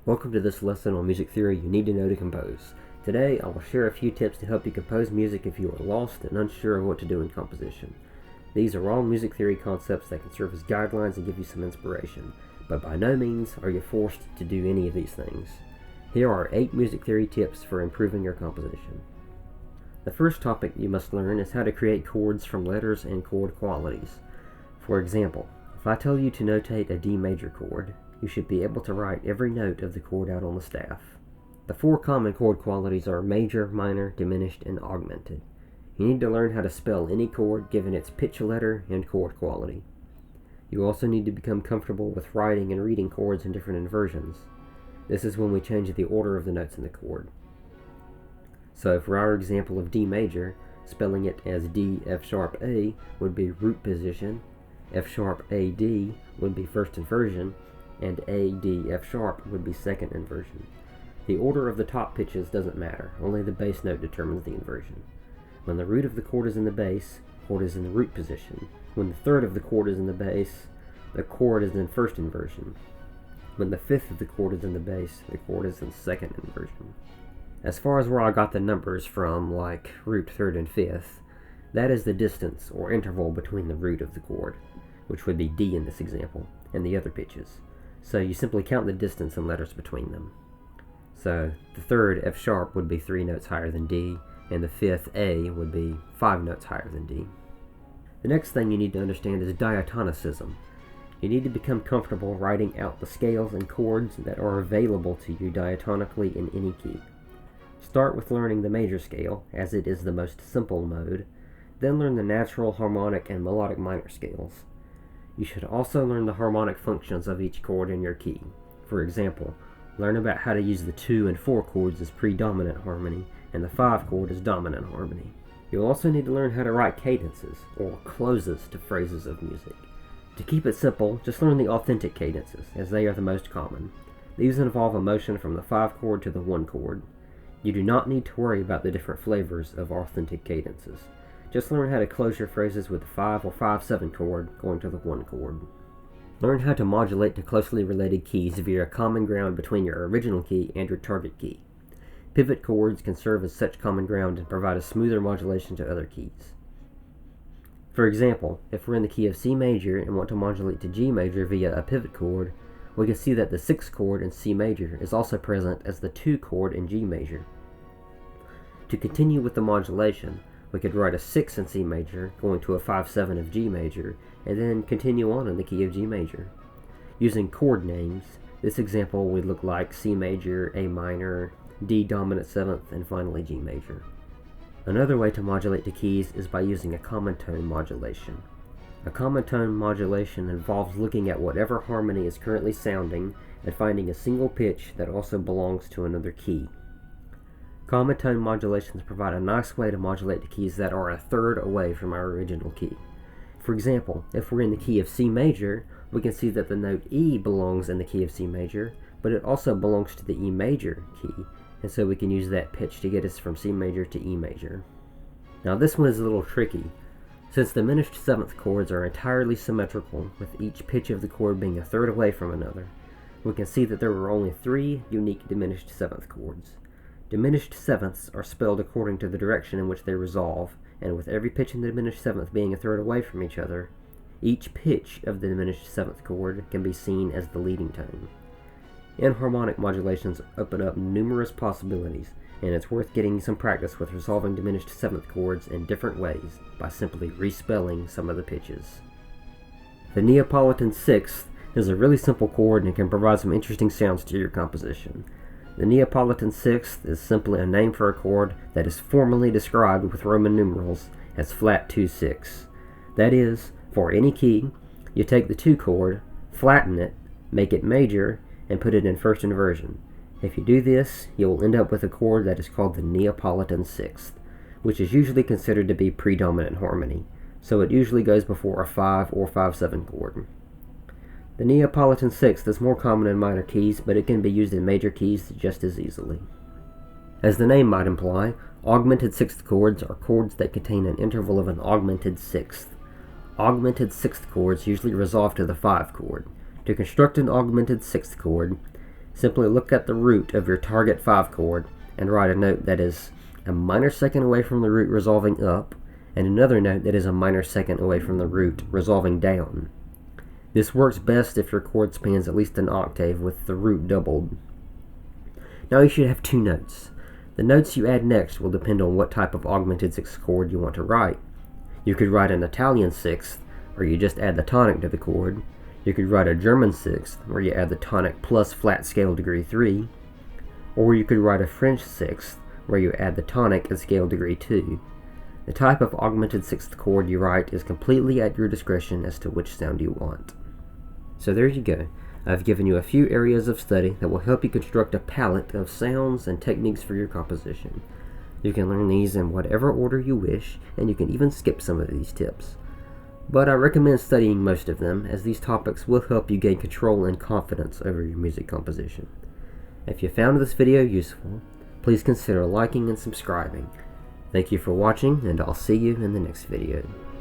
Welcome to this lesson on music theory you need to know to compose. Today I will share a few tips to help you compose music if you are lost and unsure of what to do in composition. These are all music theory concepts that can serve as guidelines and give you some inspiration, but by no means are you forced to do any of these things. Here are 8 music theory tips for improving your composition. The first topic you must learn is how to create chords from letters and chord qualities. For example, if I tell you to notate a D major chord, you should be able to write every note of the chord out on the staff. The 4 common chord qualities are major, minor, diminished, and augmented. You need to learn how to spell any chord given its pitch letter and chord quality. You also need to become comfortable with writing and reading chords in different inversions. This is when we change the order of the notes in the chord. So for our example of D major, spelling it as D F sharp A would be root position, F sharp A D would be first inversion, and A D F sharp would be second inversion. The order of the top pitches doesn't matter, only the bass note determines the inversion. When the root of the chord is in the bass, the chord is in the root position. When the third of the chord is in the bass, the chord is in first inversion. When the fifth of the chord is in the bass, the chord is in second inversion. As far as where I got the numbers from, like root, third, and fifth, that is the distance or interval between the root of the chord, which would be D in this example, and the other pitches. So you simply count the distance and letters between them. So the third F sharp would be 3 notes higher than D, and the fifth A would be 5 notes higher than D. The next thing you need to understand is diatonicism. You need to become comfortable writing out the scales and chords that are available to you diatonically in any key. Start with learning the major scale, as it is the most simple mode, then learn the natural, harmonic, and melodic minor scales. You should also learn the harmonic functions of each chord in your key. For example, learn about how to use the 2 and 4 chords as predominant harmony, and the 5 chord as dominant harmony. You'll also need to learn how to write cadences, or closes to phrases of music. To keep it simple, just learn the authentic cadences, as they are the most common. These involve a motion from the 5 chord to the 1 chord. You do not need to worry about the different flavors of authentic cadences. Just learn how to close your phrases with the 5 or 5/7 chord going to the 1 chord. Learn how to modulate to closely related keys via common ground between your original key and your target key. Pivot chords can serve as such common ground and provide a smoother modulation to other keys. For example, if we're in the key of C major and want to modulate to G major via a pivot chord, we can see that the 6th chord in C major is also present as the 2 chord in G major. To continue with the modulation, we could write a 6 in C major, going to a 5/7 of G major, and then continue on in the key of G major. Using chord names, this example would look like C major, A minor, D dominant 7th, and finally G major. Another way to modulate to keys is by using a common tone modulation. A common tone modulation involves looking at whatever harmony is currently sounding and finding a single pitch that also belongs to another key. Common tone modulations provide a nice way to modulate to keys that are a third away from our original key. For example, if we're in the key of C major, we can see that the note E belongs in the key of C major, but it also belongs to the E major key, and so we can use that pitch to get us from C major to E major. Now this one is a little tricky. Since the diminished 7th chords are entirely symmetrical, with each pitch of the chord being a third away from another, we can see that there are only 3 unique diminished 7th chords. Diminished 7ths are spelled according to the direction in which they resolve, and with every pitch in the diminished 7th being a third away from each other, each pitch of the diminished 7th chord can be seen as the leading tone. Inharmonic modulations open up numerous possibilities, and it's worth getting some practice with resolving diminished 7th chords in different ways by simply respelling some of the pitches. The Neapolitan Sixth is a really simple chord and can provide some interesting sounds to your composition. The Neapolitan Sixth is simply a name for a chord that is formally described with Roman numerals as flat 2/6. That is, for any key, you take the 2 chord, flatten it, make it major, and put it in first inversion. If you do this, you will end up with a chord that is called the Neapolitan Sixth, which is usually considered to be predominant harmony, so it usually goes before a 5 or 5/7 chord. The Neapolitan Sixth is more common in minor keys, but it can be used in major keys just as easily. As the name might imply, augmented 6th chords are chords that contain an interval of an augmented 6th. Augmented 6th chords usually resolve to the 5 chord. To construct an augmented 6th chord, Simply look at the root of your target 5 chord and write a note that is a minor second away from the root resolving up, and another note that is a minor second away from the root resolving down. This works best if your chord spans at least an octave with the root doubled. Now you should have 2 notes. The notes you add next will depend on what type of augmented 6th chord you want to write. You could write an Italian 6th, where you just add the tonic to the chord. You could write a German 6th, where you add the tonic plus flat scale degree 3. Or you could write a French 6th, where you add the tonic and scale degree 2. The type of augmented 6th chord you write is completely at your discretion as to which sound you want. So there you go. I've given you a few areas of study that will help you construct a palette of sounds and techniques for your composition. You can learn these in whatever order you wish, and you can even skip some of these tips. But I recommend studying most of them, as these topics will help you gain control and confidence over your music composition. If you found this video useful, please consider liking and subscribing. Thank you for watching, and I'll see you in the next video.